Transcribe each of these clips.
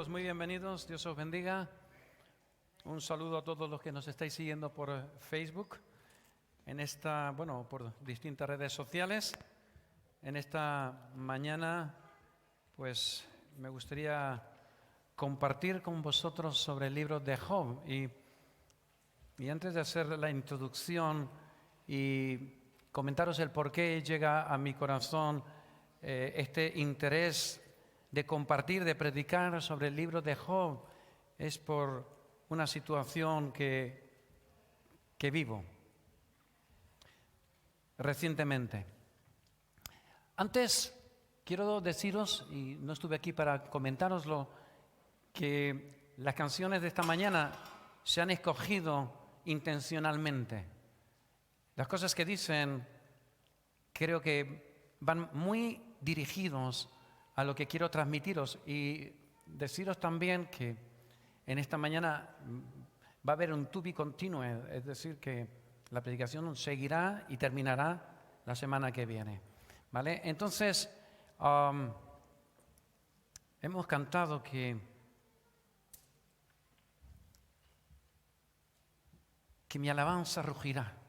Pues muy bienvenidos, Dios os bendiga. Un saludo a todos los que nos estáis siguiendo por Facebook, por distintas redes sociales. En esta mañana, pues me gustaría compartir con vosotros sobre el libro de Job. Y antes de hacer la introducción y comentaros el por qué llega a mi corazón este interés de compartir, de predicar sobre el libro de Job, es por una situación que vivo recientemente. Antes quiero deciros, y no estuve aquí para comentároslo, que las canciones de esta mañana se han escogido intencionalmente. Las cosas que dicen creo que van muy dirigidos a lo que quiero transmitiros, y deciros también que en esta mañana va a haber un to be continue, es decir, que la predicación seguirá y terminará la semana que viene, ¿vale? Entonces, hemos cantado que mi alabanza rugirá.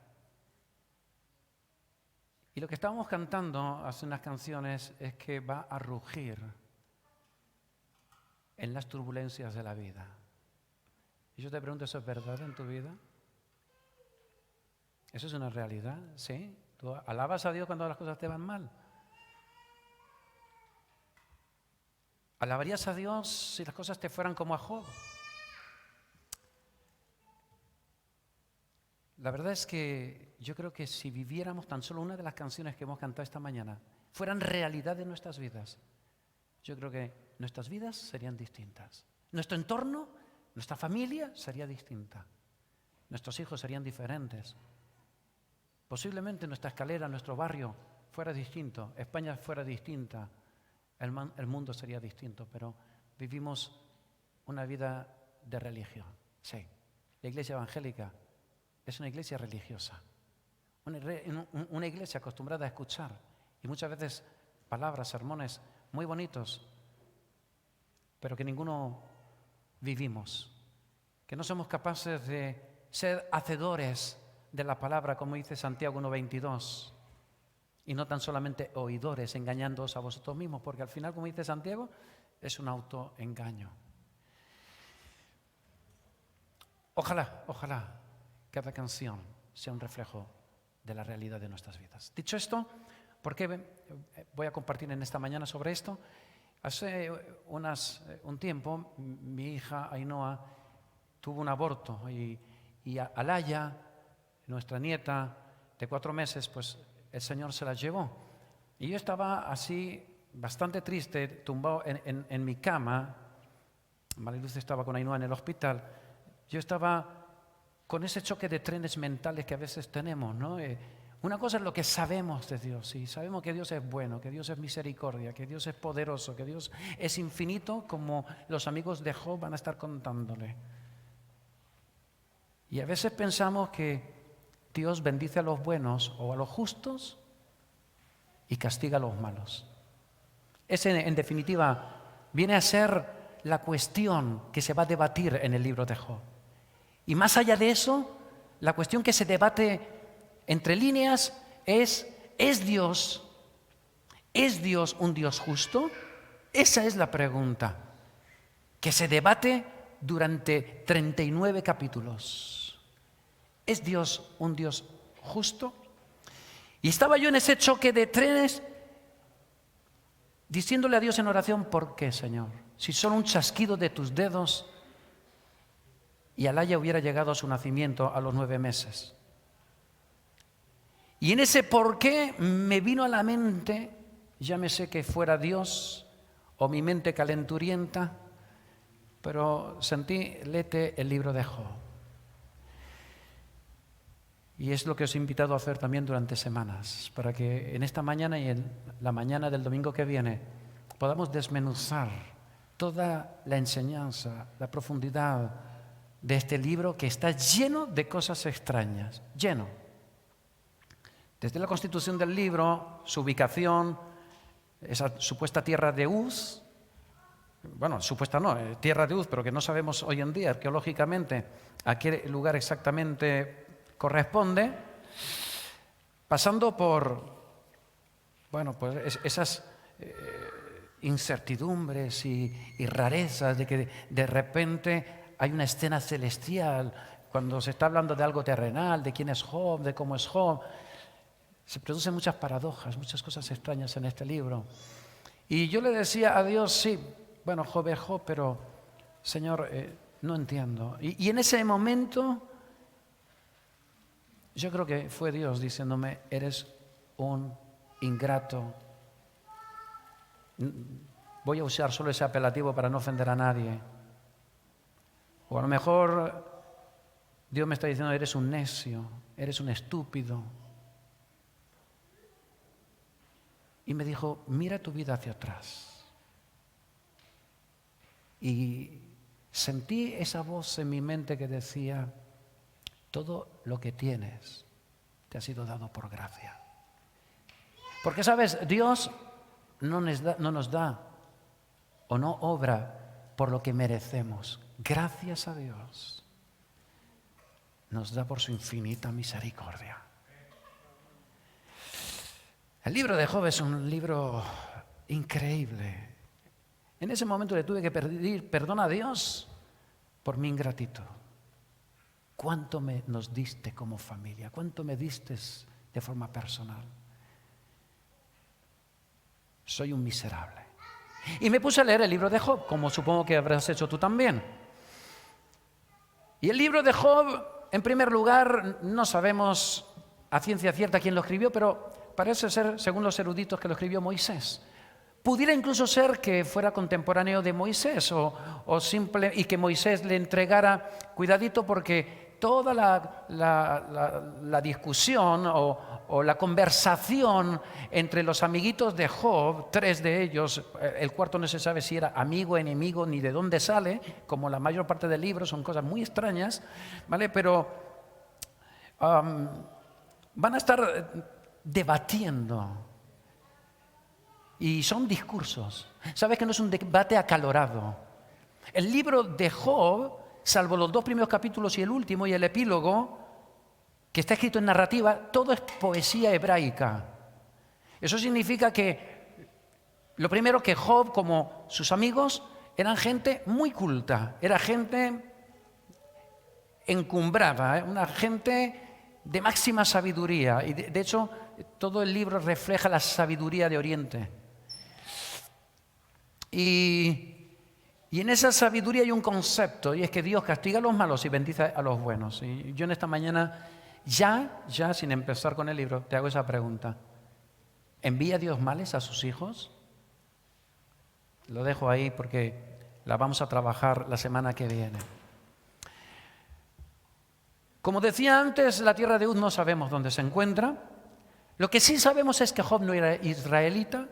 Y lo que estábamos cantando hace unas canciones es que va a rugir en las turbulencias de la vida. Y yo te pregunto, ¿eso es verdad en tu vida? ¿Eso es una realidad? ¿Sí? ¿Tú alabas a Dios cuando las cosas te van mal? ¿Alabarías a Dios si las cosas te fueran como a Job? La verdad es que yo creo que si viviéramos tan solo una de las canciones que hemos cantado esta mañana, fueran realidad de nuestras vidas, yo creo que nuestras vidas serían distintas. Nuestro entorno, nuestra familia sería distinta. Nuestros hijos serían diferentes. Posiblemente nuestra escalera, nuestro barrio fuera distinto, España fuera distinta, el mundo sería distinto, pero vivimos una vida de religión. Sí, la iglesia evangélica es una iglesia religiosa, una iglesia acostumbrada a escuchar, y muchas veces palabras, sermones muy bonitos, pero que ninguno vivimos, que no somos capaces de ser hacedores de la palabra, como dice Santiago 1:22, y no tan solamente oidores, engañándoos a vosotros mismos, porque al final, como dice Santiago, es un autoengaño. Ojalá cada canción sea un reflejo de la realidad de nuestras vidas. Dicho esto, ¿por qué voy a compartir en esta mañana sobre esto? Hace un tiempo mi hija Ainhoa tuvo un aborto y Alaya, nuestra nieta de 4 meses, pues el Señor se la llevó. Y yo estaba así bastante triste, tumbado en mi cama. Mariluz estaba con Ainhoa en el hospital. Yo estaba con ese choque de trenes mentales que a veces tenemos, ¿no? Una cosa es lo que sabemos de Dios, y sabemos que Dios es bueno, que Dios es misericordia, que Dios es poderoso, que Dios es infinito, como los amigos de Job van a estar contándole. Y a veces pensamos que Dios bendice a los buenos o a los justos y castiga a los malos. Ese, en definitiva, viene a ser la cuestión que se va a debatir en el libro de Job. Y más allá de eso, la cuestión que se debate entre líneas ¿es Dios un Dios justo? Esa es la pregunta que se debate durante 39 capítulos. ¿Es Dios un Dios justo? Y estaba yo en ese choque de trenes diciéndole a Dios en oración, ¿por qué, Señor? Si solo un chasquido de tus dedos y Alaya hubiera llegado a su nacimiento a los 9 meses. Y en ese por qué me vino a la mente, llámese que fuera Dios o mi mente calenturienta, pero sentí, léete el libro de Job. Y es lo que os he invitado a hacer también durante semanas, para que en esta mañana y en la mañana del domingo que viene podamos desmenuzar toda la enseñanza, la profundidad de este libro que está lleno de cosas extrañas, lleno. Desde la constitución del libro, su ubicación, esa supuesta tierra de Uz, bueno, supuesta no, Tierra de Uz, pero que no sabemos hoy en día arqueológicamente a qué lugar exactamente corresponde, pasando por, bueno, pues esas incertidumbres y rarezas de que de repente hay una escena celestial, cuando se está hablando de algo terrenal, de quién es Job, de cómo es Job. Se producen muchas paradojas, muchas cosas extrañas en este libro. Y yo le decía a Dios, sí, bueno, Job es Job, pero Señor, no entiendo. Y en ese momento, yo creo que fue Dios diciéndome, eres un ingrato. Voy a usar solo ese apelativo para no ofender a nadie. O a lo mejor Dios me está diciendo, eres un necio, eres un estúpido. Y me dijo, mira tu vida hacia atrás. Y sentí esa voz en mi mente que decía, todo lo que tienes te ha sido dado por gracia. Porque, ¿sabes? Dios no nos da o no obra por lo que merecemos. Gracias a Dios nos da por su infinita misericordia. El libro de Job es un libro increíble. En ese momento le tuve que pedir perdón a Dios por mi ingratitud. ¿Cuánto nos diste como familia? ¿Cuánto me diste de forma personal? Soy un miserable. Y me puse a leer el libro de Job, como supongo que habrás hecho tú también. Y el libro de Job, en primer lugar, no sabemos a ciencia cierta quién lo escribió, pero parece ser, según los eruditos, que lo escribió Moisés. Pudiera incluso ser que fuera contemporáneo de Moisés y que Moisés le entregara, cuidadito, porque toda la discusión o la conversación entre los amiguitos de Job, 3 de ellos, el cuarto no se sabe si era amigo, enemigo, ni de dónde sale, como la mayor parte del libro, son cosas muy extrañas, ¿vale? Pero van a estar debatiendo. Y son discursos. ¿Sabes que no es un debate acalorado? El libro de Job, salvo los 2 primeros capítulos y el último y el epílogo, que está escrito en narrativa, todo es poesía hebraica. Eso significa que, lo primero, que Job, como sus amigos, eran gente muy culta, era gente encumbrada, una gente de máxima sabiduría. Y de hecho, todo el libro refleja la sabiduría de Oriente. Y en esa sabiduría hay un concepto, y es que Dios castiga a los malos y bendice a los buenos. Y yo en esta mañana, ya sin empezar con el libro, te hago esa pregunta. ¿Envía Dios males a sus hijos? Lo dejo ahí porque la vamos a trabajar la semana que viene. Como decía antes, la tierra de Uz no sabemos dónde se encuentra. Lo que sí sabemos es que Job no era israelita.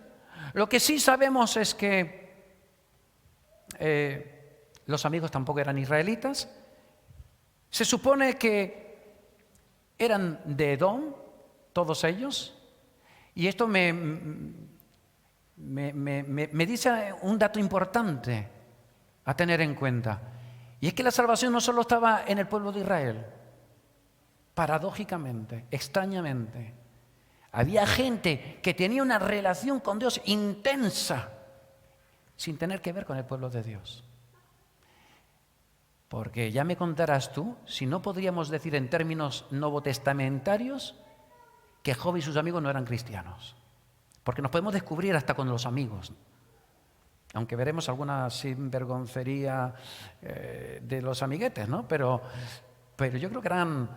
Lo que sí sabemos es que los amigos tampoco eran israelitas. Se supone que eran de Edom, todos ellos. Y esto me dice un dato importante a tener en cuenta. Y es que la salvación no solo estaba en el pueblo de Israel. Paradójicamente, extrañamente, había gente que tenía una relación con Dios intensa, sin tener que ver con el pueblo de Dios. Porque ya me contarás tú, si no podríamos decir en términos novotestamentarios que Job y sus amigos no eran cristianos. Porque nos podemos descubrir hasta con los amigos. Aunque veremos alguna sinvergoncería de los amiguetes, ¿no? Pero yo creo que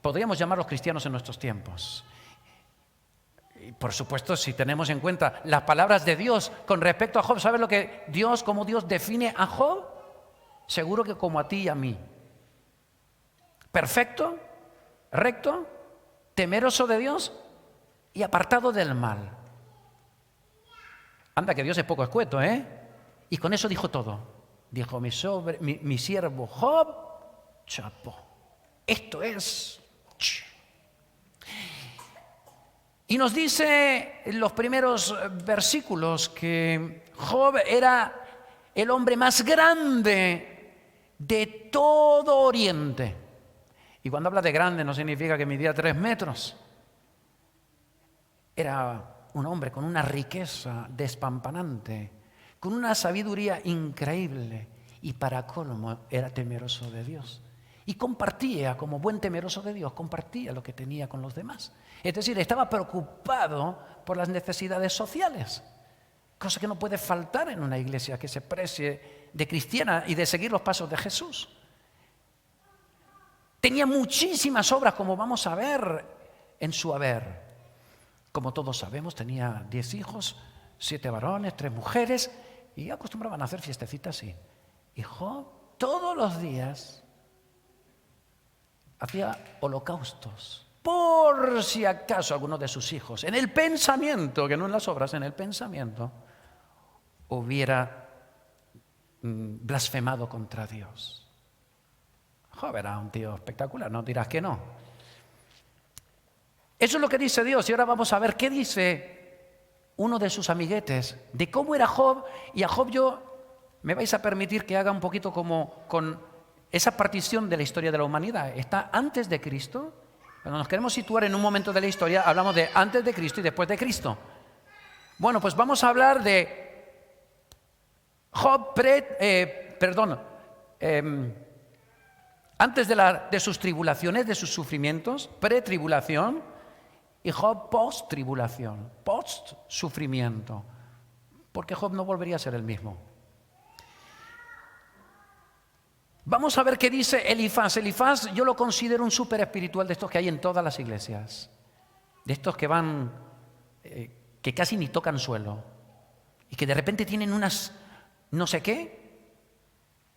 podríamos llamarlos cristianos en nuestros tiempos. Y por supuesto, si tenemos en cuenta las palabras de Dios con respecto a Job, ¿sabes cómo Dios define a Job? Seguro que como a ti y a mí. Perfecto, recto, temeroso de Dios y apartado del mal. Anda, que Dios es poco escueto, ¿eh? Y con eso dijo todo. Dijo, mi siervo Job, chapo. Esto es... Y nos dice en los primeros versículos que Job era el hombre más grande de todo Oriente. Y cuando habla de grande no significa que midía 3 metros. Era un hombre con una riqueza despampanante, con una sabiduría increíble, y para colmo era temeroso de Dios. Y compartía, como buen temeroso de Dios, compartía lo que tenía con los demás. Es decir, estaba preocupado por las necesidades sociales, cosa que no puede faltar en una iglesia que se precie de cristiana y de seguir los pasos de Jesús. Tenía muchísimas obras, como vamos a ver en su haber. Como todos sabemos, tenía 10 hijos, 7 varones, 3 mujeres, y acostumbraban a hacer fiestecitas, y Job todos los días hacía holocaustos, por si acaso alguno de sus hijos, en el pensamiento, que no en las obras, en el pensamiento, hubiera blasfemado contra Dios. Job era un tío espectacular, no dirás que no. Eso es lo que dice Dios, y ahora vamos a ver qué dice uno de sus amiguetes de cómo era Job. Y a Job me vais a permitir que haga un poquito como con esa partición de la historia de la humanidad. Está antes de Cristo. Cuando nos queremos situar en un momento de la historia, hablamos de antes de Cristo y después de Cristo. Bueno, pues vamos a hablar de Job antes de sus tribulaciones, de sus sufrimientos, pre-tribulación, y Job post-tribulación, post-sufrimiento, porque Job no volvería a ser el mismo. Vamos a ver qué dice Elifaz. Elifaz yo lo considero un súper espiritual de estos que hay en todas las iglesias, de estos que van, que casi ni tocan suelo, y que de repente tienen unas no sé qué,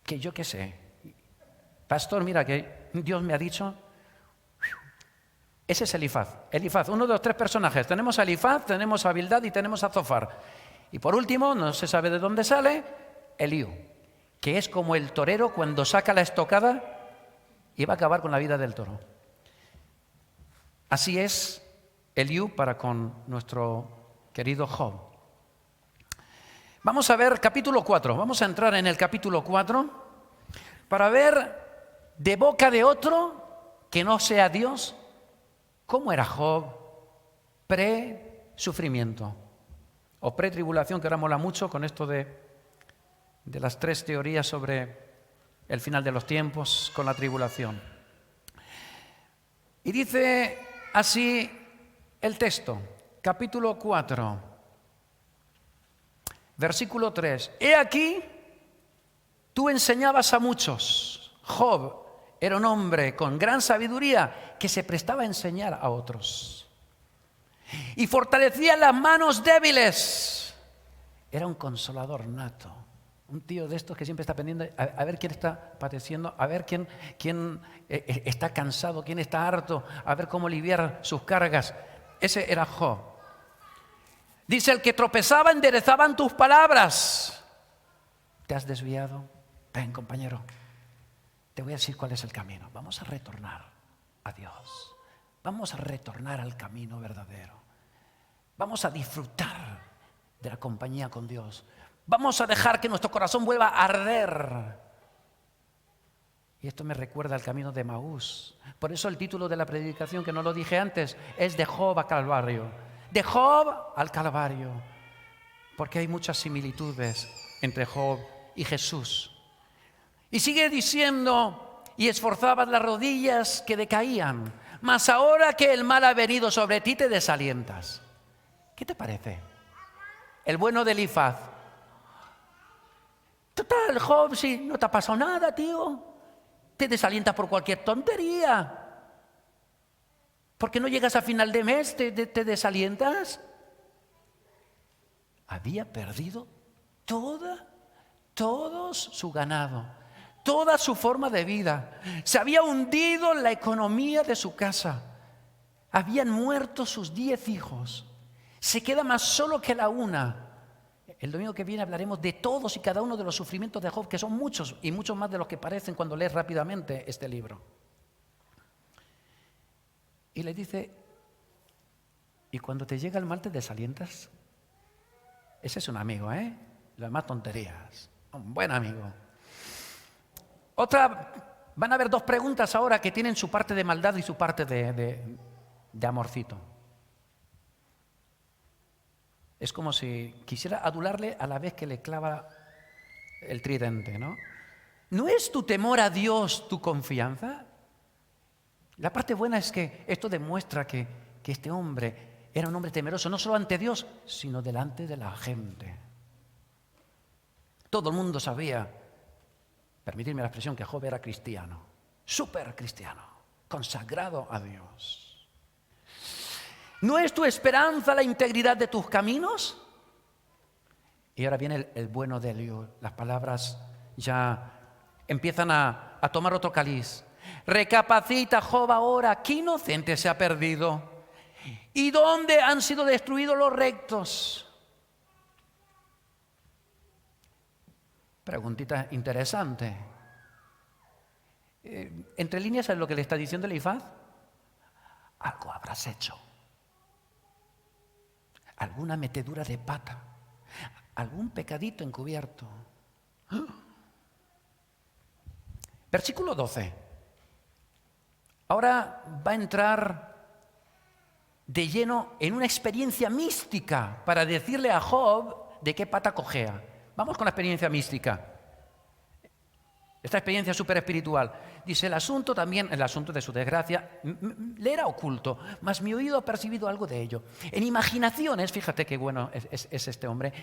que yo qué sé. Pastor, mira que Dios me ha dicho. Ese es Elifaz. Elifaz, uno de los 3 personajes. Tenemos a Elifaz, tenemos a Bildad y tenemos a Zofar. Y por último, no se sabe de dónde sale, Eliú, que es como el torero cuando saca la estocada y va a acabar con la vida del toro. Así es Eliú para con nuestro querido Job. Vamos a ver capítulo 4. Vamos a entrar en el capítulo 4 para ver de boca de otro que no sea Dios cómo era Job pre-sufrimiento o pre-tribulación, que ahora mola mucho con esto de las 3 teorías sobre el final de los tiempos con la tribulación. Y dice así el texto, capítulo 4, versículo 3. He aquí, tú enseñabas a muchos. Job era un hombre con gran sabiduría que se prestaba a enseñar a otros. Y fortalecía las manos débiles. Era un consolador nato. Un tío de estos que siempre está pendiente a ver quién está padeciendo, a ver quién está cansado, quién está harto, a ver cómo aliviar sus cargas. Ese era Job. Dice, el que tropezaba enderezaban tus palabras. ¿Te has desviado? Ven, compañero. Te voy a decir cuál es el camino. Vamos a retornar a Dios. Vamos a retornar al camino verdadero. Vamos a disfrutar de la compañía con Dios. Vamos a dejar que nuestro corazón vuelva a arder. Y esto me recuerda al camino de Emaús. Por eso el título de la predicación, que no lo dije antes, es de Job a Calvario. De Job al Calvario. Porque hay muchas similitudes entre Job y Jesús. Y sigue diciendo, y esforzabas las rodillas que decaían, mas ahora que el mal ha venido sobre ti te desalientas. ¿Qué te parece? El bueno de Elifaz. Total, Job, si no te ha pasado nada, tío. Te desalientas por cualquier tontería. Porque no llegas a final de mes, te desalientas. Había perdido todo su ganado, toda su forma de vida. Se había hundido la economía de su casa. Habían muerto sus 10 hijos. Se queda más solo que la una. El domingo que viene hablaremos de todos y cada uno de los sufrimientos de Job, que son muchos y muchos más de los que parecen cuando lees rápidamente este libro. Y le dice, ¿y cuando te llega el mal te desalientas? Ese es un amigo, ¿eh? Las más tonterías. Un buen amigo. Van a haber dos preguntas ahora que tienen su parte de maldad y su parte de amorcito. Es como si quisiera adularle a la vez que le clava el tridente, ¿no? ¿No es tu temor a Dios tu confianza? La parte buena es que esto demuestra que este hombre era un hombre temeroso, no solo ante Dios, sino delante de la gente. Todo el mundo sabía, permitidme la expresión, que Job era cristiano, súper cristiano, consagrado a Dios. ¿No es tu esperanza la integridad de tus caminos? Y ahora viene el bueno de Eliú. Las palabras ya empiezan a tomar otro caliz. Recapacita, Job, ahora, ¿qué inocente se ha perdido? ¿Y dónde han sido destruidos los rectos? Preguntita interesante. Entre líneas, ¿sabes lo que le está diciendo Elifaz? Algo habrás hecho. Alguna metedura de pata. Algún pecadito encubierto. Versículo 12. Ahora va a entrar de lleno en una experiencia mística para decirle a Job de qué pata cojea. Vamos con la experiencia mística. Esta experiencia súper espiritual. Dice, el asunto de su desgracia, le era oculto, mas mi oído ha percibido algo de ello. En imaginaciones, fíjate qué bueno es este hombre,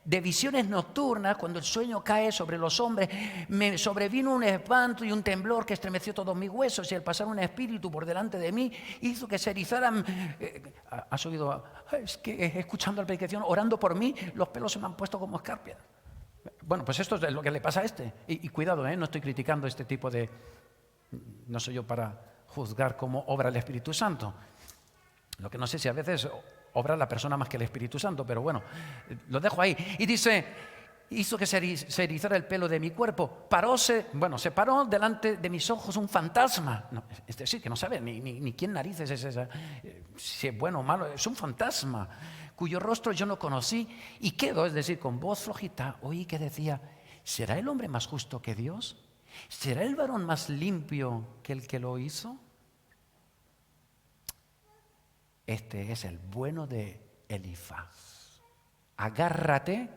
de visiones nocturnas, cuando el sueño cae sobre los hombres, me sobrevino un espanto y un temblor que estremeció todos mis huesos, y al pasar un espíritu por delante de mí, hizo que se erizaran. ¿Has oído? Es que escuchando la predicación, orando por mí, los pelos se me han puesto como escarpias. Bueno, pues esto es lo que le pasa a este. Y cuidado, no estoy criticando este tipo de... No soy yo para juzgar cómo obra el Espíritu Santo. Lo que no sé si a veces obra la persona más que el Espíritu Santo, pero bueno, lo dejo ahí. Y dice, hizo que se erizara el pelo de mi cuerpo. Se paró delante de mis ojos un fantasma. No, es decir, que no sabe ni quién narices es esa, si es bueno o malo, es un fantasma, cuyo rostro yo no conocí, y quedó, es decir, con voz flojita, oí que decía, ¿será el hombre más justo que Dios? ¿Será el varón más limpio que el que lo hizo? Este es el bueno de Elifaz. Agárrate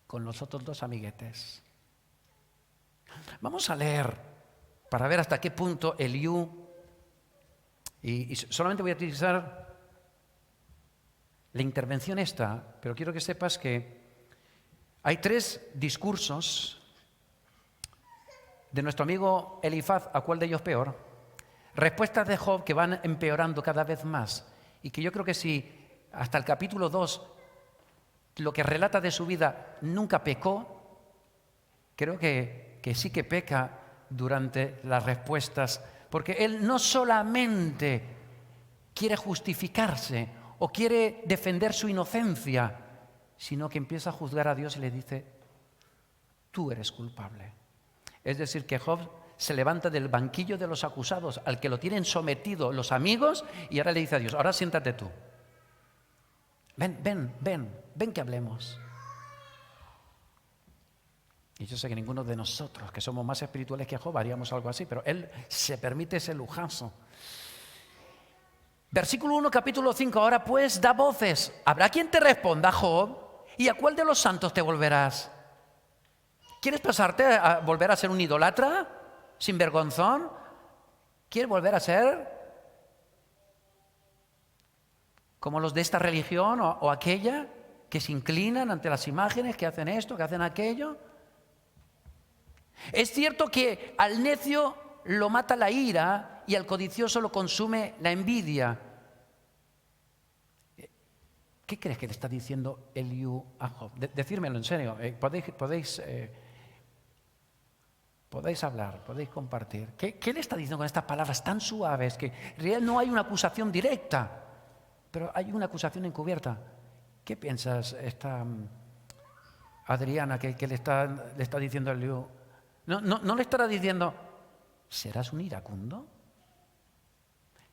con los otros dos amiguetes. Vamos a leer para ver hasta qué punto Eliú, y solamente voy a utilizar la intervención esta, pero quiero que sepas que hay 3 discursos de nuestro amigo Elifaz, ¿a cuál de ellos peor? Respuestas de Job que van empeorando cada vez más, y que yo creo que si hasta el capítulo 2 lo que relata de su vida nunca pecó, creo que sí que peca durante las respuestas, porque él no solamente quiere justificarse o quiere defender su inocencia, sino que empieza a juzgar a Dios y le dice, tú eres culpable. Es decir, que Job se levanta del banquillo de los acusados, al que lo tienen sometido los amigos, y ahora le dice a Dios, ahora siéntate tú. Ven que hablemos. Y yo sé que ninguno de nosotros, que somos más espirituales que Job, haríamos algo así, pero él se permite ese lujazo. Versículo 1, capítulo 5, ahora pues da voces. ¿Habrá quien te responda, Job? ¿Y a cuál de los santos te volverás? ¿Quieres pasarte a volver a ser un idólatra? ¿Sinvergonzón? ¿Quieres volver a ser como los de esta religión o aquella que se inclinan ante las imágenes, que hacen esto, que hacen aquello? Es cierto que al necio lo mata la ira y al codicioso lo consume la envidia. ¿Qué crees que le está diciendo Eliú a Job? Decírmelo en serio. Podéis hablar, podéis compartir. ¿Qué le está diciendo con estas palabras tan suaves? Que en realidad no hay una acusación directa, pero hay una acusación encubierta. ¿Qué piensas esta Adriana que le está diciendo a Eliú? ¿No le estará diciendo, serás un iracundo?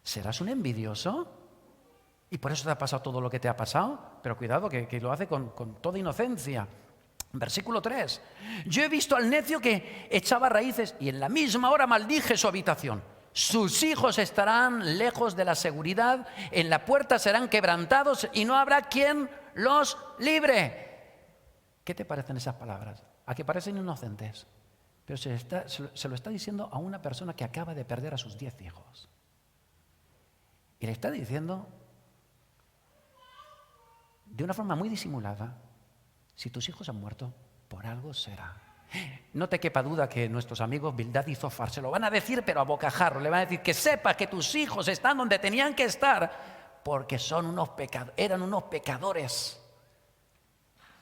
¿Serás un envidioso? ¿Y por eso te ha pasado todo lo que te ha pasado? Pero cuidado, que lo hace con toda inocencia. Versículo 3. Yo he visto al necio que echaba raíces y en la misma hora maldije su habitación. Sus hijos estarán lejos de la seguridad, en la puerta serán quebrantados y no habrá quien los libre. ¿Qué te parecen esas palabras? ¿A que parecen inocentes? Pero se lo está diciendo a una persona que acaba de perder a sus 10 hijos. Y le está diciendo de una forma muy disimulada: si tus hijos han muerto, por algo será. No te quepa duda que nuestros amigos Bildad y Zofar se lo van a decir, pero a bocajarro. Le van a decir que sepa que tus hijos están donde tenían que estar, porque eran unos pecadores.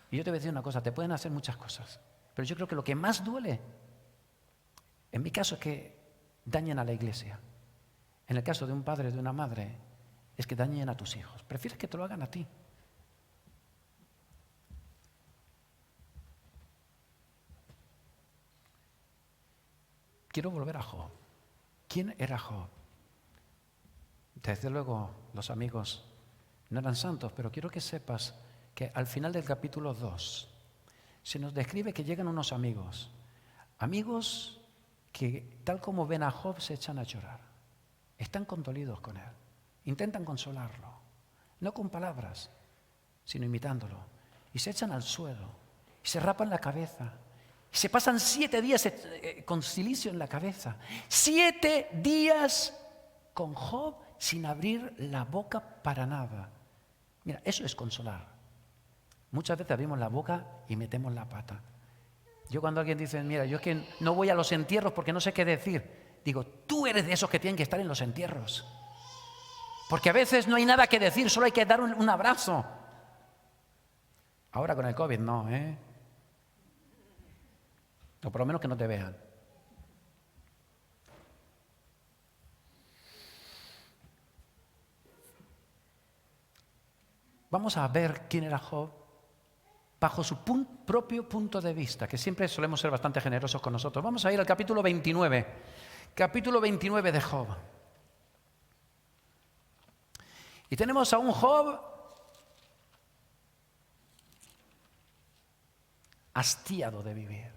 Y yo te voy a decir una cosa: te pueden hacer muchas cosas, pero yo creo que lo que más duele, en mi caso, es que dañen a la iglesia. En el caso de un padre, de una madre, es que dañen a tus hijos. Prefieres que te lo hagan a ti. Quiero volver a Job. ¿Quién era Job? Desde luego, los amigos no eran santos, pero quiero que sepas que al final del capítulo 2 se nos describe que llegan unos amigos. Amigos que, tal como ven a Job, se echan a llorar. Están condolidos con él. Intentan consolarlo. No con palabras, sino imitándolo. Y se echan al suelo. Y se rapan la cabeza. Y se pasan 7 días con cilicio en la cabeza. 7 días con Job sin abrir la boca para nada. Mira, eso es consolar. Muchas veces abrimos la boca y metemos la pata. Yo cuando alguien dice, mira, yo es que no voy a los entierros porque no sé qué decir, digo, tú eres de esos que tienen que estar en los entierros. Porque a veces no hay nada que decir, solo hay que dar un abrazo. Ahora con el COVID no, ¿eh? O por lo menos que no te vean. Vamos a ver quién era Job bajo su propio punto de vista, que siempre solemos ser bastante generosos con nosotros. Vamos a ir al capítulo 29. Capítulo 29 de Job. Y tenemos a un Job hastiado de vivir,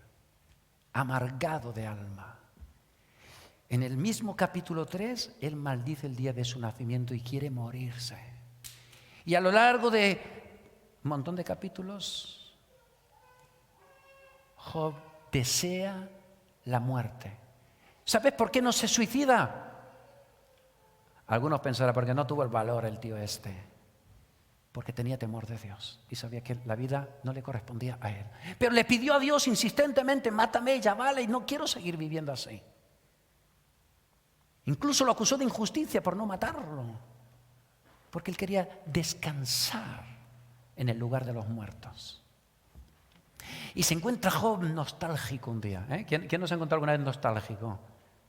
amargado de alma. En el mismo capítulo 3, él maldice el día de su nacimiento y quiere morirse. Y a lo largo de un montón de capítulos, Job desea la muerte. ¿Sabes por qué no se suicida? Algunos pensarán, porque no tuvo el valor el tío este. Porque tenía temor de Dios y sabía que la vida no le correspondía a él. Pero le pidió a Dios insistentemente, mátame, ya vale, y no quiero seguir viviendo así. Incluso lo acusó de injusticia por no matarlo, porque él quería descansar en el lugar de los muertos. Y se encuentra Job nostálgico un día. ¿Quién nos ha encontrado alguna vez nostálgico?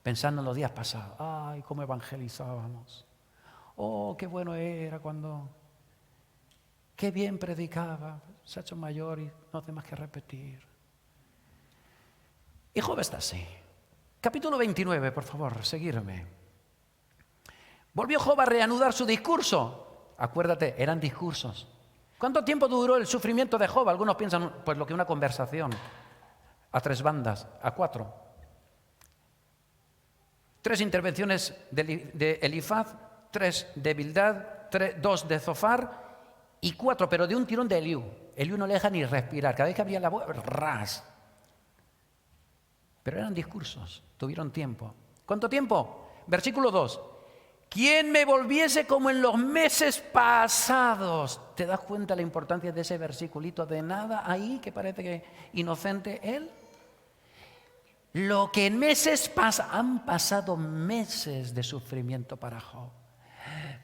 Pensando en los días pasados. Ay, cómo evangelizábamos. Oh, qué bueno era cuando... Qué bien predicaba. Se ha hecho mayor y no hace más que repetir. Y Job está así. Capítulo 29, por favor, seguirme. Volvió Job a reanudar su discurso. Acuérdate, eran discursos. ¿Cuánto tiempo duró el sufrimiento de Job? Algunos piensan, pues lo que una conversación. A 3 bandas, a 4. 3 intervenciones de Elifaz, 3 de Bildad, 2 de Zofar y 4, pero de un tirón de Eliú. Eliú no le deja ni respirar. Cada vez que abría la boca, ras. Pero eran discursos, tuvieron tiempo. ¿Cuánto tiempo? Versículo 2. ¿Quién me volviese como en los meses pasados? ¿Te das cuenta la importancia de ese versiculito? De nada ahí, que parece que inocente él. Lo que en meses pasa, han pasado meses de sufrimiento para Job.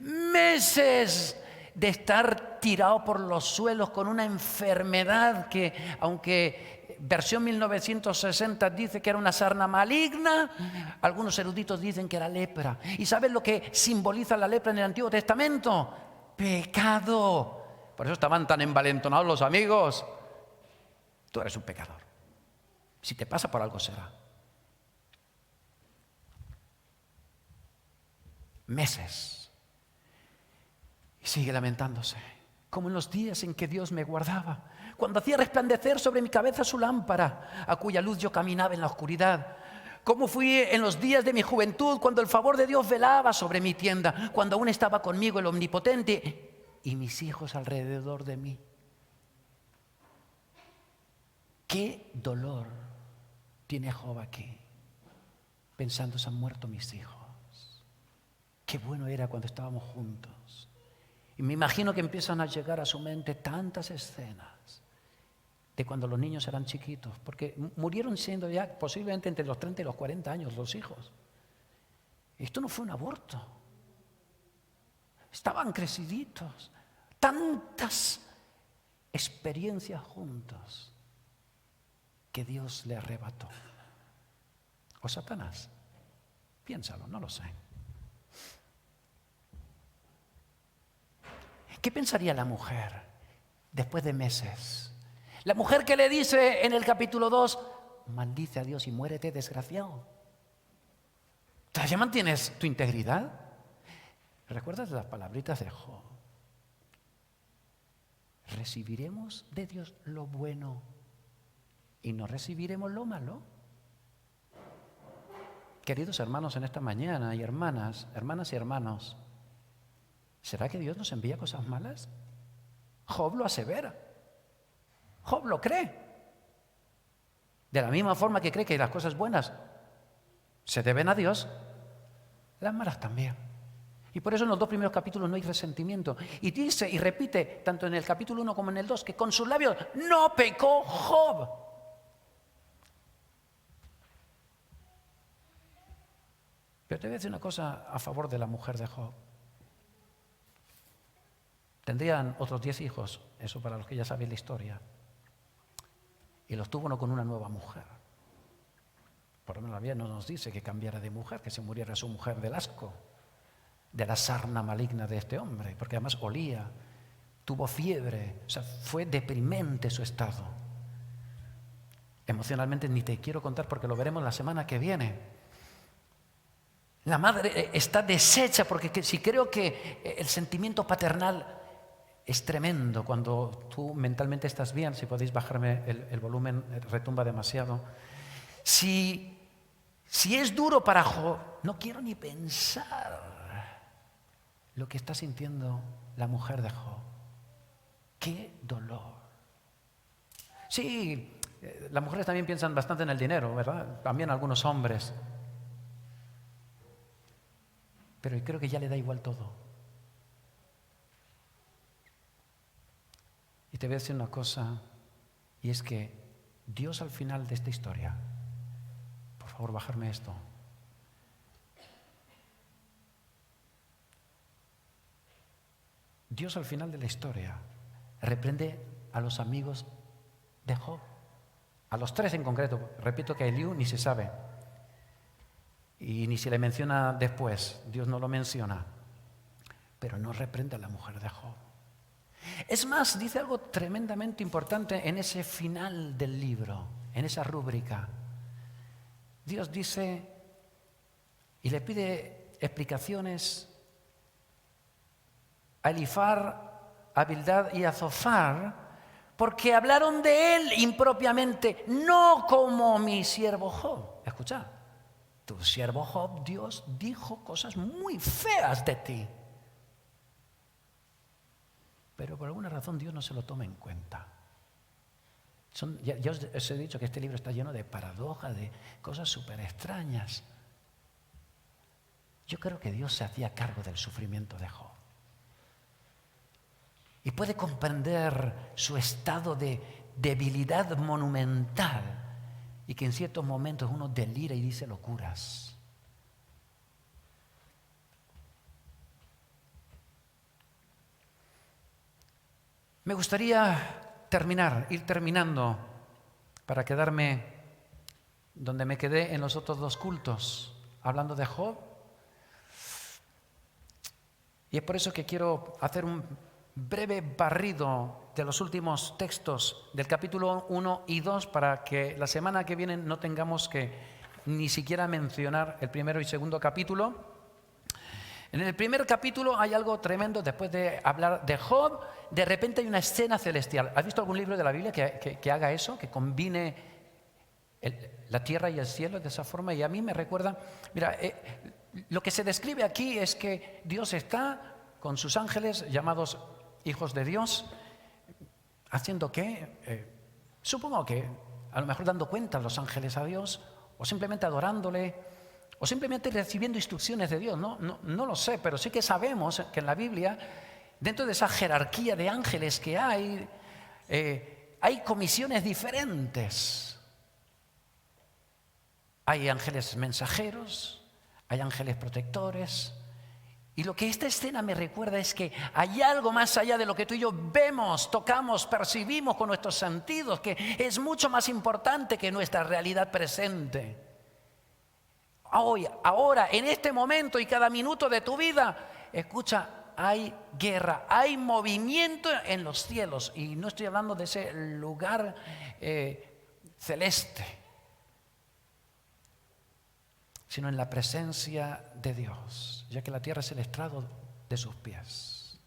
Meses de estar tirado por los suelos con una enfermedad que, aunque versión 1960 dice que era una sarna maligna, algunos eruditos dicen que era lepra. ¿Y sabes lo que simboliza la lepra en el Antiguo Testamento? Pecado. Por eso estaban tan envalentonados los amigos. Tú eres un pecador. Si te pasa, por algo será. Meses. Y sigue lamentándose. como en los días en que Dios me guardaba, cuando hacía resplandecer sobre mi cabeza su lámpara, a cuya luz yo caminaba en la oscuridad. Cómo fui en los días de mi juventud, cuando el favor de Dios velaba sobre mi tienda, cuando aún estaba conmigo el Omnipotente y mis hijos alrededor de mí. Qué dolor tiene Job aquí, pensando: se han muerto mis hijos. Qué bueno era cuando estábamos juntos. Y me imagino que empiezan a llegar a su mente tantas escenas de cuando los niños eran chiquitos, porque murieron siendo ya posiblemente entre los 30 y los 40 años los hijos. Esto no fue un aborto. Estaban creciditos. Tantas experiencias juntos que Dios le arrebató. ¿O Satanás? Piénsalo, no lo sé. ¿Qué pensaría la mujer después de meses? La mujer que le dice en el capítulo 2, maldice a Dios y muérete, desgraciado. ¿Todavía mantienes tu integridad? ¿Recuerdas las palabritas de Job? ¿Recibiremos de Dios lo bueno y no recibiremos lo malo? Queridos hermanos, en esta mañana y hermanas y hermanos, ¿será que Dios nos envía cosas malas? Job lo asevera. Job lo cree. De la misma forma que cree que las cosas buenas se deben a Dios, las malas también. Y por eso en los 2 primeros capítulos no hay resentimiento. Y dice y repite, tanto en el capítulo 1 como en el 2, que con sus labios no pecó Job. Pero te voy a decir una cosa a favor de la mujer de Job. Tendrían otros 10 hijos, eso para los que ya sabéis la historia. Y los tuvo no con una nueva mujer. Por lo menos la Biblia no nos dice que cambiara de mujer, que se muriera su mujer del asco, de la sarna maligna de este hombre, porque además olía, tuvo fiebre, o sea, fue deprimente su estado. Emocionalmente ni te quiero contar porque lo veremos la semana que viene. La madre está deshecha porque si creo que el sentimiento paternal es tremendo cuando tú mentalmente estás bien. Si podéis bajarme el volumen, retumba demasiado. Si es duro para Job, no quiero ni pensar lo que está sintiendo la mujer de Job. ¡Qué dolor! Sí, las mujeres también piensan bastante en el dinero, ¿verdad? También algunos hombres. Pero creo que ya le da igual todo. Y te voy a decir una cosa, y es que Dios al final de esta historia, por favor, bajarme esto. Dios al final de la historia reprende a los amigos de Job, a los 3 en concreto. Repito que a Eliú ni se sabe, y ni se le menciona después, Dios no lo menciona, pero no reprende a la mujer de Job. Es más, dice algo tremendamente importante en ese final del libro, en esa rúbrica. Dios dice y le pide explicaciones a Elifar, a Bildad y a Zofar, porque hablaron de él impropiamente, no como mi siervo Job. Escucha, tu siervo Job, Dios dijo cosas muy feas de ti. Pero por alguna razón Dios no se lo toma en cuenta. Ya os he dicho que este libro está lleno de paradojas, de cosas súper extrañas. Yo creo que Dios se hacía cargo del sufrimiento de Job. Y puede comprender su estado de debilidad monumental y que en ciertos momentos uno delira y dice locuras. Me gustaría ir terminando, para quedarme donde me quedé en los otros 2 cultos, hablando de Job. Y es por eso que quiero hacer un breve barrido de los últimos textos del capítulo 1 y 2, para que la semana que viene no tengamos que ni siquiera mencionar el primero y segundo capítulo. En el primer capítulo hay algo tremendo. Después de hablar de Job, de repente hay una escena celestial. ¿Has visto algún libro de la Biblia que haga eso? Que combine la tierra y el cielo de esa forma. Y a mí me recuerda, mira, lo que se describe aquí es que Dios está con sus ángeles llamados hijos de Dios, haciendo qué, supongo que a lo mejor dando cuenta a los ángeles a Dios, o simplemente adorándole, o simplemente recibiendo instrucciones de Dios. No lo sé, pero sí que sabemos que en la Biblia, dentro de esa jerarquía de ángeles que hay comisiones diferentes. Hay ángeles mensajeros, hay ángeles protectores. Y lo que esta escena me recuerda es que hay algo más allá de lo que tú y yo vemos, tocamos, percibimos con nuestros sentidos, que es mucho más importante que nuestra realidad presente. Hoy, ahora, en este momento y cada minuto de tu vida, escucha, hay guerra, hay movimiento en los cielos. Y no estoy hablando de ese lugar celeste, sino en la presencia de Dios, ya que la tierra es el estrado de sus pies.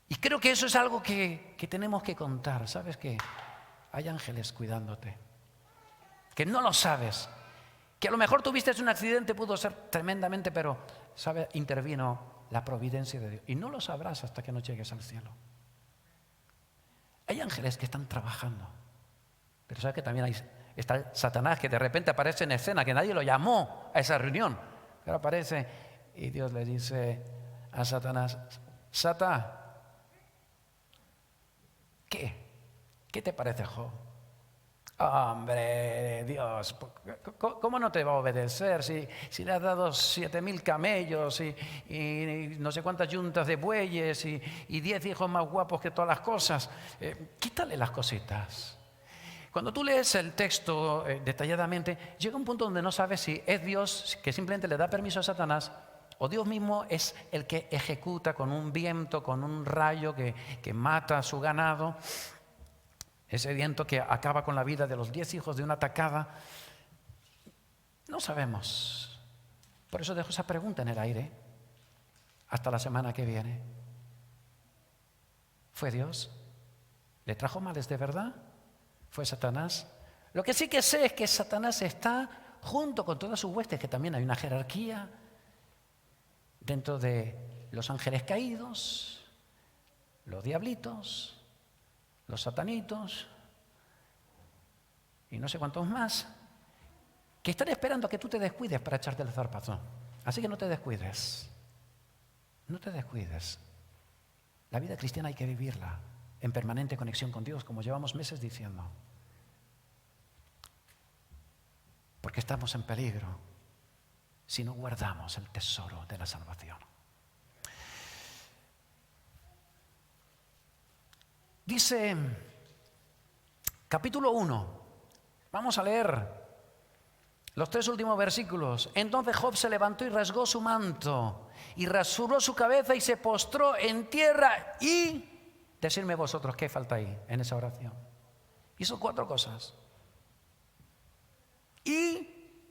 Y creo que eso es algo que tenemos que contar. ¿Sabes qué? Hay ángeles cuidándote, que no lo sabes, que a lo mejor tuviste un accidente, pudo ser tremendamente, pero ¿sabes? Intervino la providencia de Dios. Y no lo sabrás hasta que no llegues al cielo. Hay ángeles que están trabajando, pero ¿sabes que también está Satanás, que de repente aparece en escena, que nadie lo llamó a esa reunión, pero aparece y Dios le dice a Satanás: Satán, ¿qué te parece Job? Hombre, Dios, ¿cómo no te va a obedecer si le has dado 7.000 camellos y no sé cuántas yuntas de bueyes y 10 hijos más guapos que todas las cosas? Quítale las cositas. Cuando tú lees el texto detalladamente, llega un punto donde no sabes si es Dios que simplemente le da permiso a Satanás, o Dios mismo es el que ejecuta con un viento, con un rayo que mata a su ganado. Ese viento que acaba con la vida de los 10 hijos de una tacada. No sabemos. Por eso dejo esa pregunta en el aire hasta la semana que viene. ¿Fue Dios? ¿Le trajo males de verdad? ¿Fue Satanás? Lo que sí que sé es que Satanás está junto con todas sus huestes, que también hay una jerarquía dentro de los ángeles caídos, los diablitos, los satanitos y no sé cuántos más, que están esperando a que tú te descuides para echarte el zarpazo. Así que no te descuides. No te descuides. La vida cristiana hay que vivirla en permanente conexión con Dios, como llevamos meses diciendo. Porque estamos en peligro si no guardamos el tesoro de la salvación. Dice, capítulo 1, vamos a leer los 3 últimos versículos. Entonces Job se levantó y rasgó su manto, y rasuró su cabeza y se postró en tierra. Y, decidme vosotros, ¿qué falta ahí en esa oración? Hizo 4 cosas. Y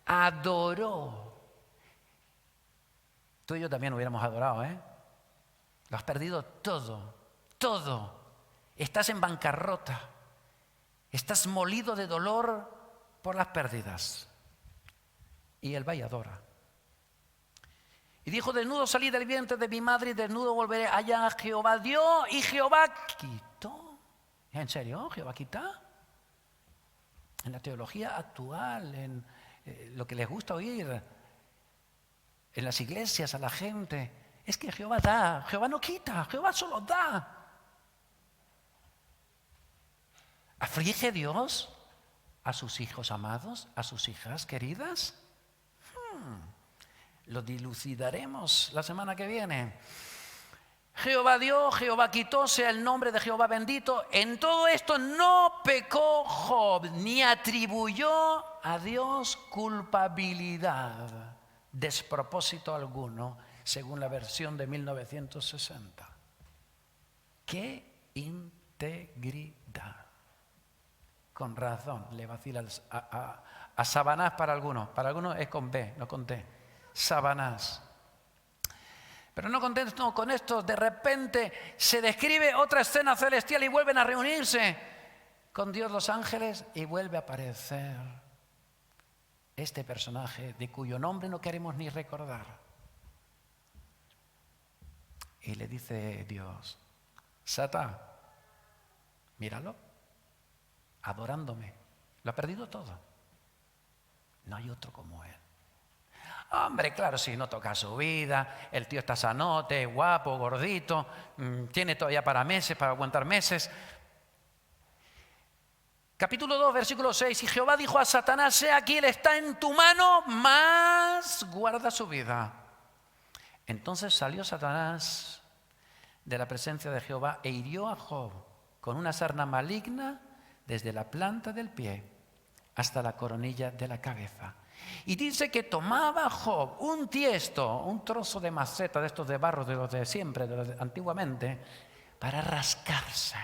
adoró. Tú y yo también hubiéramos adorado, ¿eh? Lo has perdido todo. Todo. Estás en bancarrota. Estás molido de dolor por las pérdidas. Y él va y adora. Y dijo: desnudo salí del vientre de mi madre y desnudo volveré. Allá Jehová dio y Jehová quitó. ¿En serio? ¿Jehová quita? En la teología actual, en lo que les gusta oír en las iglesias a la gente, es que Jehová da, Jehová no quita, Jehová solo da. ¿Aflige Dios a sus hijos amados, a sus hijas queridas? Lo dilucidaremos la semana que viene. Jehová dio, Jehová quitó, sea el nombre de Jehová bendito. En todo esto no pecó Job, ni atribuyó a Dios culpabilidad, despropósito alguno, según la versión de 1960. ¡Qué integridad! Con razón, le vacila a Sabanás para algunos es con B, no con T. Sabanás. Pero no contento con esto, de repente se describe otra escena celestial y vuelven a reunirse con Dios los ángeles y vuelve a aparecer este personaje de cuyo nombre no queremos ni recordar. Y le dice Dios: Satán, míralo, adorándome. Lo ha perdido todo. No hay otro como él. Hombre, claro, si no toca su vida, el tío está sanote, guapo, gordito, tiene todavía para meses, para aguantar meses. Capítulo 2, versículo 6. Y Jehová dijo a Satanás: he aquí, él está en tu mano, mas guarda su vida. Entonces salió Satanás de la presencia de Jehová e hirió a Job con una sarna maligna desde la planta del pie hasta la coronilla de la cabeza. Y dice que tomaba Job un tiesto, un trozo de maceta de estos de barro, de los de siempre, de los de antiguamente, para rascarse.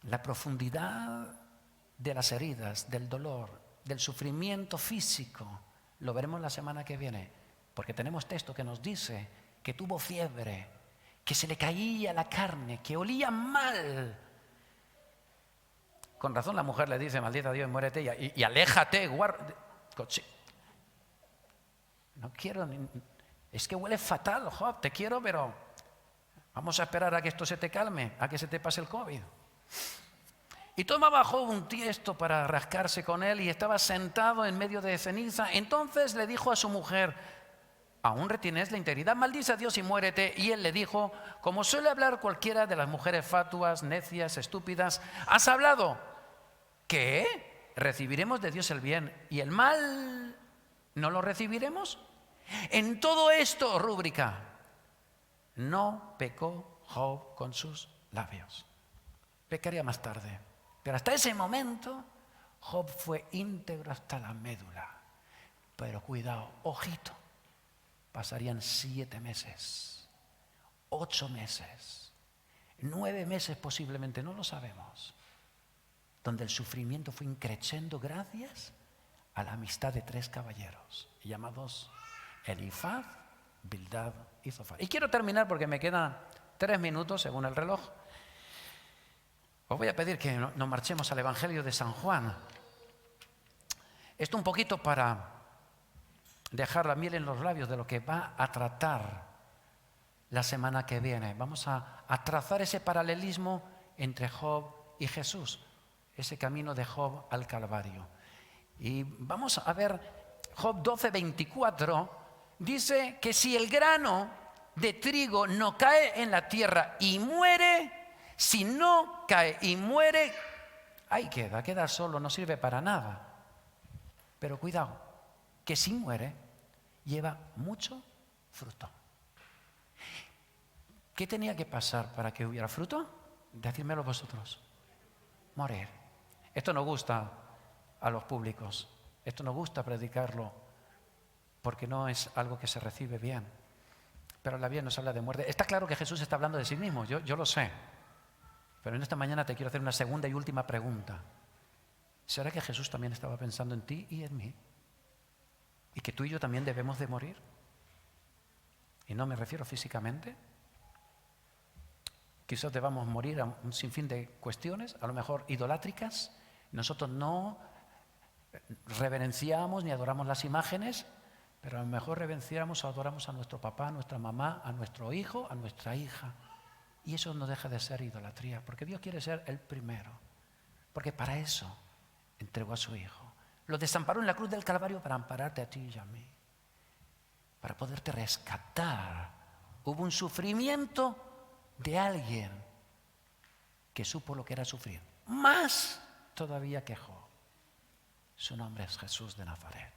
La profundidad de las heridas, del dolor, del sufrimiento físico, lo veremos la semana que viene, porque tenemos texto que nos dice que tuvo fiebre, que se le caía la carne, que olía mal. Con razón la mujer le dice: maldita Dios, muérete y aléjate, guarda. No quiero, es que huele fatal, Job, te quiero, pero vamos a esperar a que esto se te calme, a que se te pase el COVID. Y tomaba Job un tiesto para rascarse con él y estaba sentado en medio de ceniza. Entonces le dijo a su mujer: ¿aún retienes la integridad? Maldice a Dios y muérete. Y él le dijo, como suele hablar cualquiera de las mujeres fatuas, necias, estúpidas: ¿has hablado? ¿Qué? ¿Recibiremos de Dios el bien y el mal no lo recibiremos? En todo esto, rúbrica: no pecó Job con sus labios. Pecaría más tarde. Pero hasta ese momento, Job fue íntegro hasta la médula. Pero cuidado, ojito, pasarían 7 meses, 8 meses, 9 meses posiblemente, no lo sabemos, donde el sufrimiento fue increciendo gracias a la amistad de 3 caballeros, llamados Elifaz, Bildad y Zofar. Y quiero terminar porque me quedan 3 minutos según el reloj. Os voy a pedir que nos marchemos al Evangelio de San Juan. Esto un poquito para dejar la miel en los labios de lo que va a tratar la semana que viene. Vamos a trazar ese paralelismo entre Job y Jesús, ese camino de Job al Calvario. Y vamos a ver, Job 12:24 dice que si el grano de trigo no cae en la tierra y muere, si no cae y muere, ahí queda solo, no sirve para nada. Pero cuidado, que si muere, lleva mucho fruto. ¿Qué tenía que pasar para que hubiera fruto? Decídmelo vosotros. Morir. Esto no gusta a los públicos, esto no gusta predicarlo, porque no es algo que se recibe bien. Pero la Biblia nos habla de muerte. Está claro que Jesús está hablando de sí mismo, yo lo sé. Pero en esta mañana te quiero hacer una segunda y última pregunta. ¿Será que Jesús también estaba pensando en ti y en mí? ¿Y que tú y yo también debemos de morir? Y no me refiero físicamente. Quizás debamos morir a un sinfín de cuestiones, a lo mejor idolátricas. Nosotros no reverenciamos ni adoramos las imágenes, pero a lo mejor reverenciamos o adoramos a nuestro papá, a nuestra mamá, a nuestro hijo, a nuestra hija. Y eso no deja de ser idolatría, porque Dios quiere ser el primero. Porque para eso entregó a su Hijo. Lo desamparó en la cruz del Calvario para ampararte a ti y a mí. Para poderte rescatar. Hubo un sufrimiento de alguien que supo lo que era sufrir. Más todavía que Job. Su nombre es Jesús de Nazaret.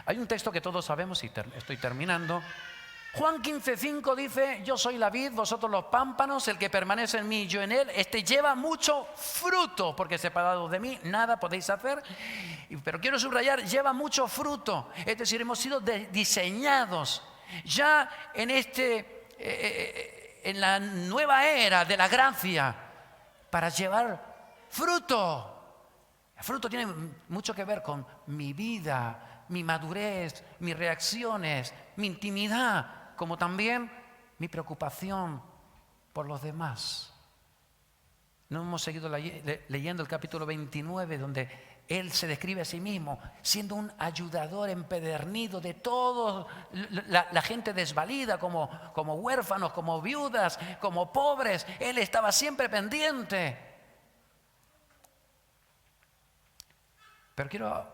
Hay un texto que todos sabemos y estoy terminando. Juan 15:5 dice: yo soy la vid, vosotros los pámpanos, el que permanece en mí y yo en él, este lleva mucho fruto, porque separado de mí nada podéis hacer. Pero quiero subrayar, lleva mucho fruto, es decir, hemos sido diseñados ya en la nueva era de la gracia, para llevar fruto. El fruto tiene mucho que ver con mi vida, mi madurez, mis reacciones, mi intimidad, como también mi preocupación por los demás. No hemos seguido leyendo el capítulo 29, donde él se describe a sí mismo siendo un ayudador empedernido de toda la gente desvalida, como huérfanos, como viudas, como pobres. Él estaba siempre pendiente. Pero quiero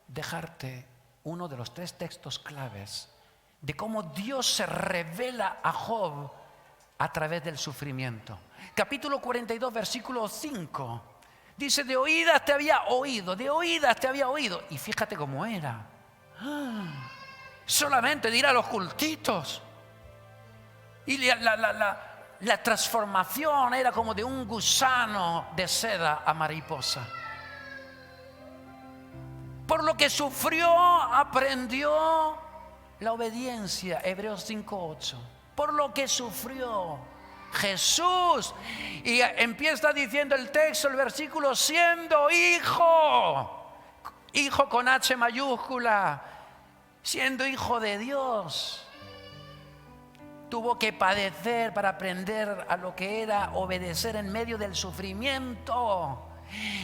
dejarte uno de los 3 textos claves de cómo Dios se revela a Job a través del sufrimiento. Capítulo 42, versículo 5. Dice, de oídas te había oído, de oídas te había oído. Y fíjate cómo era. Solamente de ir a los cultitos. Y la transformación era como de un gusano de seda a mariposa. Por lo que sufrió, aprendió la obediencia. Hebreos 5:8. Por lo que sufrió Jesús. Y empieza diciendo el texto, el versículo, siendo hijo con H mayúscula, siendo hijo de Dios, tuvo que padecer para aprender a lo que era obedecer en medio del sufrimiento.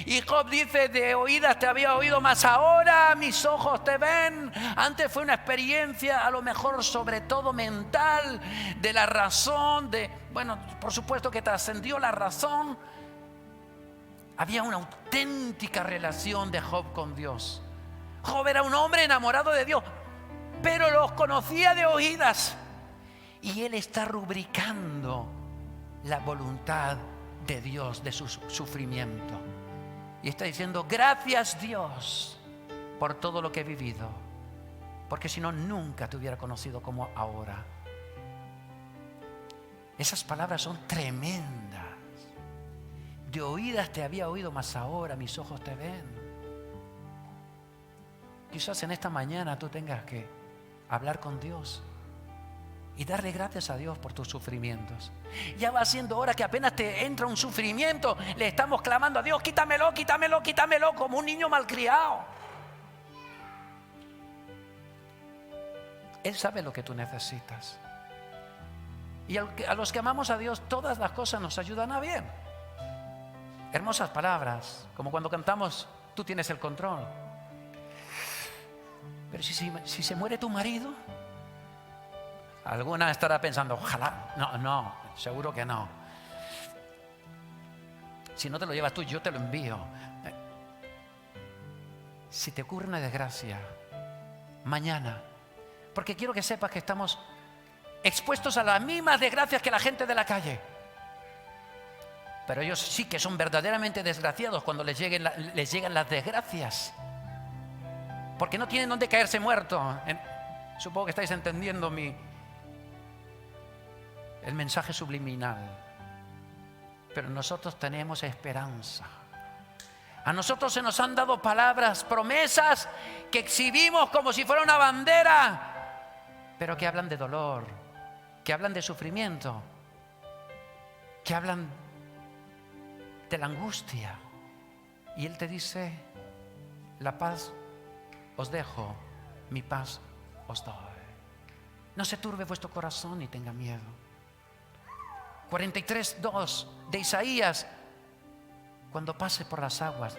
Y Job dice, de oídas te había oído, mas ahora mis ojos te ven. Antes fue una experiencia a lo mejor sobre todo mental, de la razón, por supuesto que trascendió la razón. Había una auténtica relación de Job con Dios. Job era un hombre enamorado de Dios, pero los conocía de oídas. Y él está rubricando la voluntad de Dios, de su sufrimiento. Y está diciendo, gracias Dios por todo lo que he vivido, porque si no, nunca te hubiera conocido como ahora. Esas palabras son tremendas. De oídas te había oído, mas ahora mis ojos te ven. Quizás en esta mañana tú tengas que hablar con Dios y darle gracias a Dios por tus sufrimientos. Ya va siendo hora que apenas te entra un sufrimiento, le estamos clamando a Dios, quítamelo, quítamelo, quítamelo, como un niño malcriado. Él sabe lo que tú necesitas. Y a los que amamos a Dios, todas las cosas nos ayudan a bien. Hermosas palabras, como cuando cantamos, tú tienes el control. Pero si se muere tu marido, alguna estará pensando, ojalá. No, seguro que no. Si no te lo llevas tú, yo te lo envío. Si te ocurre una desgracia, mañana, porque quiero que sepas que estamos expuestos a las mismas desgracias que la gente de la calle. Pero ellos sí que son verdaderamente desgraciados cuando les llegan las desgracias, porque no tienen dónde caerse muertos. Supongo que estáis entendiendo el mensaje subliminal. Pero nosotros tenemos esperanza. A nosotros se nos han dado palabras, promesas que exhibimos como si fuera una bandera, pero que hablan de dolor, que hablan de sufrimiento, que hablan de la angustia. Y Él te dice, la paz os dejo, mi paz os doy. No se turbe vuestro corazón ni tenga miedo. 43:2 de Isaías. Cuando pases por las aguas,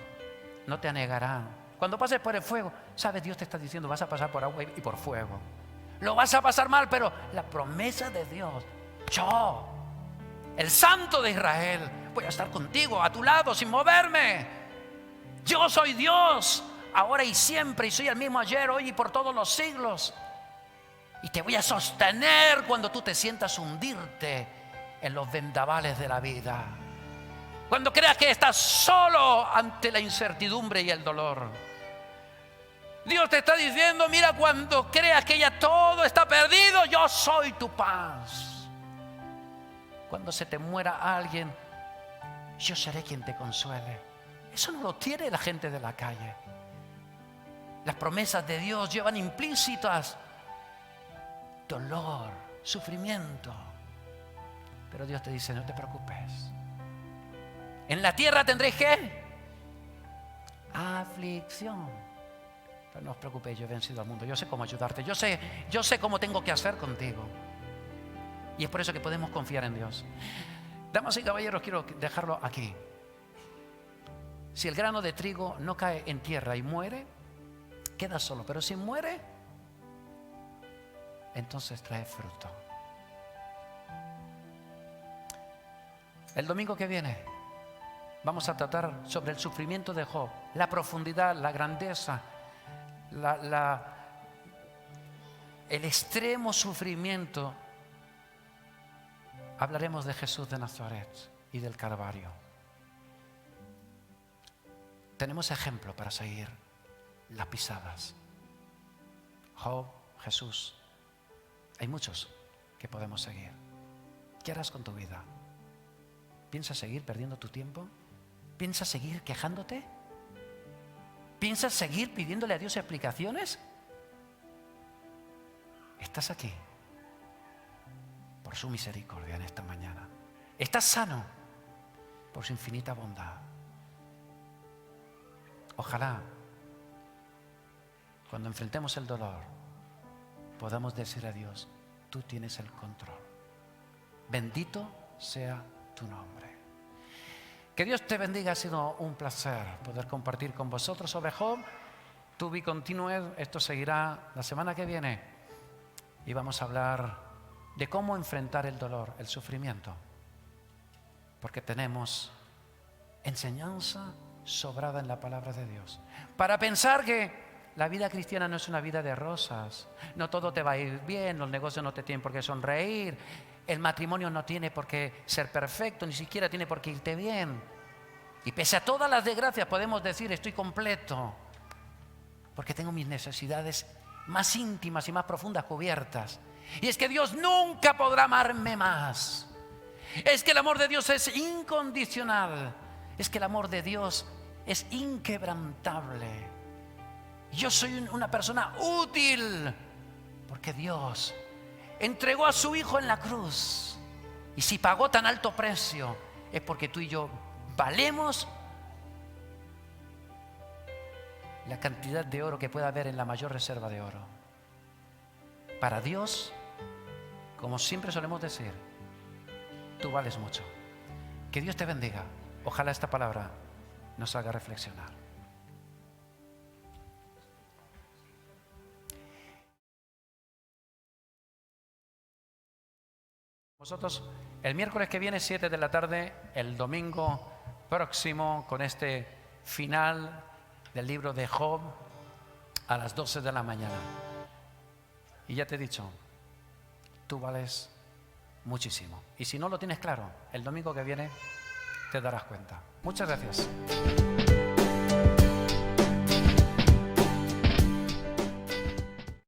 no te anegarán. Cuando pases por el fuego, sabes, Dios te está diciendo, vas a pasar por agua y por fuego. Lo vas a pasar mal, pero la promesa de Dios, yo, el Santo de Israel, voy a estar contigo, a tu lado, sin moverme. Yo soy Dios, ahora y siempre, y soy el mismo ayer, hoy y por todos los siglos. Y te voy a sostener cuando tú te sientas hundirte en los vendavales de la vida. Cuando creas que estás solo ante la incertidumbre y el dolor. Dios te está diciendo, mira, cuando creas que ya todo está perdido, yo soy tu paz. Cuando se te muera alguien, yo seré quien te consuele. Eso no lo tiene la gente de la calle. Las promesas de Dios llevan implícitas dolor, sufrimiento. Pero Dios te dice, no te preocupes. En la tierra tendréis ¿qué? Aflicción. Pero no os preocupéis, yo he vencido al mundo. Yo sé cómo ayudarte. Yo sé cómo tengo que hacer contigo. Y es por eso que podemos confiar en Dios. Damas y caballeros, quiero dejarlo aquí. Si el grano de trigo no cae en tierra y muere, queda solo. Pero si muere, entonces trae fruto. El domingo que viene vamos a tratar sobre el sufrimiento de Job, la profundidad, la grandeza, el extremo sufrimiento. Hablaremos de Jesús de Nazaret y del Calvario. Tenemos ejemplo para seguir las pisadas. Job, Jesús. Hay muchos que podemos seguir. ¿Qué harás con tu vida? ¿Piensas seguir perdiendo tu tiempo? ¿Piensas seguir quejándote? ¿Piensas seguir pidiéndole a Dios explicaciones? Estás aquí por su misericordia en esta mañana. Estás sano por su infinita bondad. Ojalá cuando enfrentemos el dolor podamos decir a Dios: tú tienes el control. Bendito sea tu nombre. Que Dios te bendiga. Ha sido un placer poder compartir con vosotros sobre Job. To be continued. Esto seguirá la semana que viene y vamos a hablar de cómo enfrentar el dolor, el sufrimiento, porque tenemos enseñanza sobrada en la palabra de Dios para pensar que la vida cristiana no es una vida de rosas. No todo te va a ir bien, los negocios no te tienen por qué sonreír, el matrimonio no tiene por qué ser perfecto, ni siquiera tiene por qué irte bien. Y pese a todas las desgracias podemos decir: estoy completo porque tengo mis necesidades más íntimas y más profundas cubiertas. Y es que Dios nunca podrá amarme más. Es que el amor de Dios es incondicional. Es que el amor de Dios es inquebrantable. Yo soy una persona útil porque Dios entregó a su Hijo en la cruz. Y si pagó tan alto precio, es porque tú y yo valemos la cantidad de oro que pueda haber en la mayor reserva de oro. Para Dios, como siempre solemos decir, tú vales mucho. Que Dios te bendiga. Ojalá esta palabra nos haga reflexionar. Vosotros el miércoles que viene 7 de la tarde, el domingo próximo con este final del libro de Job a las 12 de la mañana. Y ya te he dicho, tú vales muchísimo. Y si no lo tienes claro, el domingo que viene te darás cuenta. Muchas gracias.